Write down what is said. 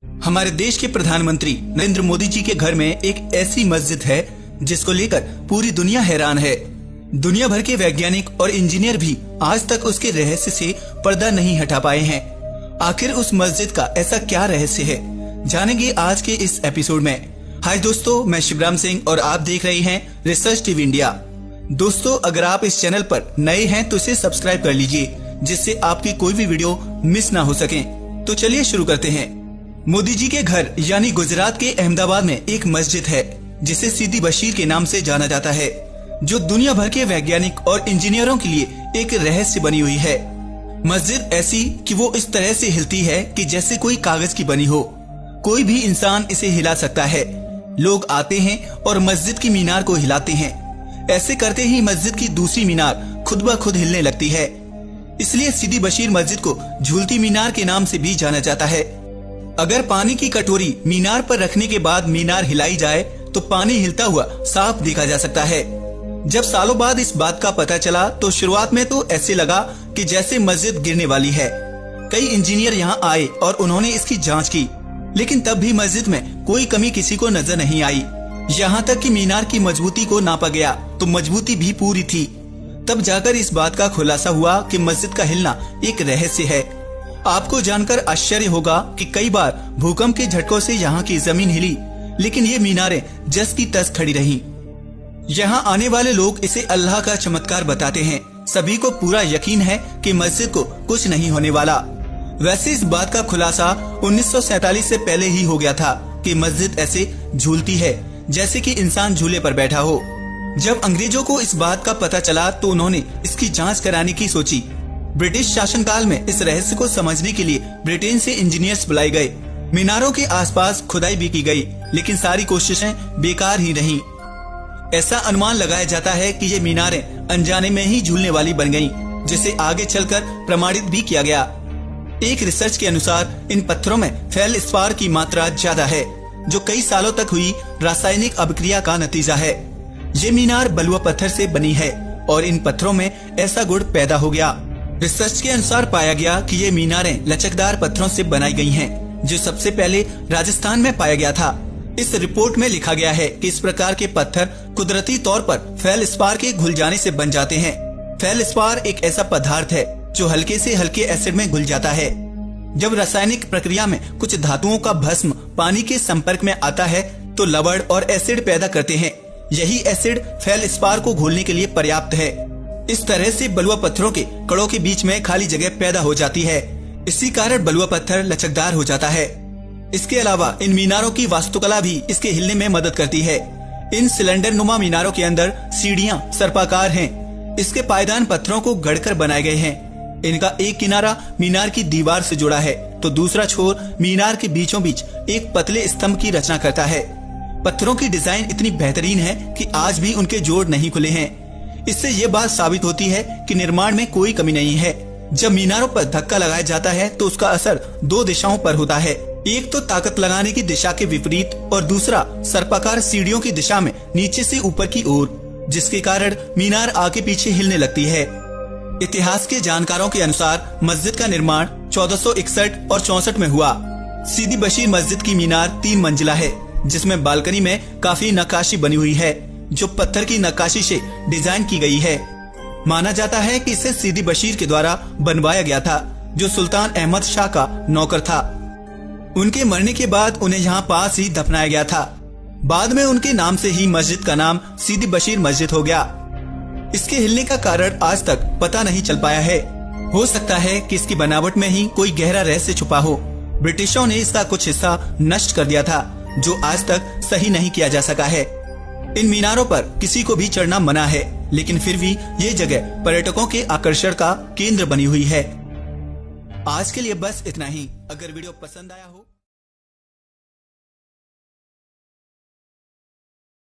हमारे देश के प्रधानमंत्री नरेंद्र मोदी जी के घर में एक ऐसी मस्जिद है जिसको लेकर पूरी दुनिया हैरान है। दुनिया भर के वैज्ञानिक और इंजीनियर भी आज तक उसके रहस्य से पर्दा नहीं हटा पाए हैं। आखिर उस मस्जिद का ऐसा क्या रहस्य है, जानेंगे आज के इस एपिसोड में। हाय दोस्तों, मैं शिवराम सिंह और आप देख रहे हैं रिसर्च टीवी इंडिया। दोस्तों, अगर आप इस चैनल पर नए हैं तो इसे सब्सक्राइब कर लीजिए, जिससे आपकी कोई भी वीडियो मिस ना हो सके। तो चलिए शुरू करते हैं। मोदी जी के घर यानी गुजरात के अहमदाबाद में एक मस्जिद है जिसे सीदी बशीर के नाम से जाना जाता है, जो दुनिया भर के वैज्ञानिक और इंजीनियरों के लिए एक रहस्य बनी हुई है। मस्जिद ऐसी कि वो इस तरह से हिलती है कि जैसे कोई कागज की बनी हो। कोई भी इंसान इसे हिला सकता है। लोग आते हैं और मस्जिद की मीनार को हिलाते हैं। ऐसे करते ही मस्जिद की दूसरी मीनार खुद ब खुद हिलने लगती है। इसलिए सीदी बशीर मस्जिद को झूलती मीनार के नाम से भी जाना जाता है। अगर पानी की कटोरी मीनार पर रखने के बाद मीनार हिलाई जाए तो पानी हिलता हुआ साफ देखा जा सकता है। जब सालों बाद इस बात का पता चला तो शुरुआत में तो ऐसे लगा कि जैसे मस्जिद गिरने वाली है। कई इंजीनियर यहाँ आए और उन्होंने इसकी जांच की, लेकिन तब भी मस्जिद में कोई कमी किसी को नजर नहीं आई। यहाँ तक कि मीनार की मजबूती को नापा गया तो मजबूती भी पूरी थी। तब जाकर इस बात का खुलासा हुआ कि मस्जिद का हिलना एक रहस्य है। आपको जानकर आश्चर्य होगा कि कई बार भूकंप के झटकों से यहाँ की जमीन हिली, लेकिन ये मीनारें जस की तस खड़ी रहीं। यहाँ आने वाले लोग इसे अल्लाह का चमत्कार बताते हैं। सभी को पूरा यकीन है कि मस्जिद को कुछ नहीं होने वाला। वैसे इस बात का खुलासा 1947 से पहले ही हो गया था कि मस्जिद ऐसे झूलती है जैसे कि इंसान झूले पर बैठा हो। जब अंग्रेजों को इस बात का पता चला तो उन्होंने इसकी जांच कराने की सोची। ब्रिटिश शासनकाल में इस रहस्य को समझने के लिए ब्रिटेन से इंजीनियर्स बुलाए गए। मीनारों के आसपास खुदाई भी की गई, लेकिन सारी कोशिशें बेकार ही रहीं। ऐसा अनुमान लगाया जाता है कि ये मीनारें अनजाने में ही झूलने वाली बन गईं, जिसे आगे चलकर प्रमाणित भी किया गया। एक रिसर्च के अनुसार इन पत्थरों में फेल्डस्पार की मात्रा ज्यादा है, जो कई सालों तक हुई रासायनिक अभिक्रिया का नतीजा है। ये मीनार बलुआ पत्थर से बनी है और इन पत्थरों में ऐसा गुण पैदा हो गया। रिसर्च के अनुसार पाया गया कि ये मीनारें लचकदार पत्थरों से बनाई गई हैं, जो सबसे पहले राजस्थान में पाया गया था। इस रिपोर्ट में लिखा गया है कि इस प्रकार के पत्थर कुदरती तौर पर फेल्डस्पार के घुल जाने से बन जाते हैं। फेल्डस्पार एक ऐसा पदार्थ है जो हल्के से हल्के एसिड में घुल जाता है। जब रासायनिक प्रक्रिया में कुछ धातुओं का भस्म पानी के संपर्क में आता है तो लवण और एसिड पैदा करते हैं। यही एसिड फेल्डस्पार को घोलने के लिए पर्याप्त है। इस तरह से बलुआ पत्थरों के कणों के बीच में खाली जगह पैदा हो जाती है। इसी कारण बलुआ पत्थर लचकदार हो जाता है। इसके अलावा इन मीनारों की वास्तुकला भी इसके हिलने में मदद करती है। इन सिलेंडर नुमा मीनारों के अंदर सीढ़ियां सर्पाकार हैं। इसके पायदान पत्थरों को गढ़कर बनाए गए हैं। इनका एक किनारा मीनार की दीवार से जुड़ा है तो दूसरा छोर मीनार के बीचों बीच एक पतले स्तंभ की रचना करता है। पत्थरों की डिजाइन इतनी बेहतरीन है कि आज भी उनके जोड़ नहीं खुले हैं। इससे ये बात साबित होती है कि निर्माण में कोई कमी नहीं है। जब मीनारों पर धक्का लगाया जाता है तो उसका असर दो दिशाओं पर होता है। एक तो ताकत लगाने की दिशा के विपरीत और दूसरा सर्पाकार सीढ़ियों की दिशा में नीचे से ऊपर की ओर, जिसके कारण मीनार आगे पीछे हिलने लगती है। इतिहास के जानकारों के अनुसार मस्जिद का निर्माण 1461 और 64 में हुआ। सीदी बशीर मस्जिद की मीनार 3 मंजिला है, जिसमें बालकनी में काफी नक्काशी बनी हुई है, जो पत्थर की नक्काशी से डिजाइन की गई है। माना जाता है कि इसे सीदी बशीर के द्वारा बनवाया गया था, जो सुल्तान अहमद शाह का नौकर था। उनके मरने के बाद उन्हें यहाँ पास ही दफनाया गया था। बाद में उनके नाम से ही मस्जिद का नाम सीदी बशीर मस्जिद हो गया। इसके हिलने का कारण आज तक पता नहीं चल पाया है। हो सकता है कि इसकी बनावट में ही कोई गहरा रहस्य छुपा हो। ब्रिटिशों ने इसका कुछ हिस्सा नष्ट कर दिया था, जो आज तक सही नहीं किया जा सका है। इन मीनारों पर किसी को भी चढ़ना मना है, लेकिन फिर भी ये जगह पर्यटकों के आकर्षण का केंद्र बनी हुई है। आज के लिए बस इतना ही। अगर वीडियो पसंद आया हो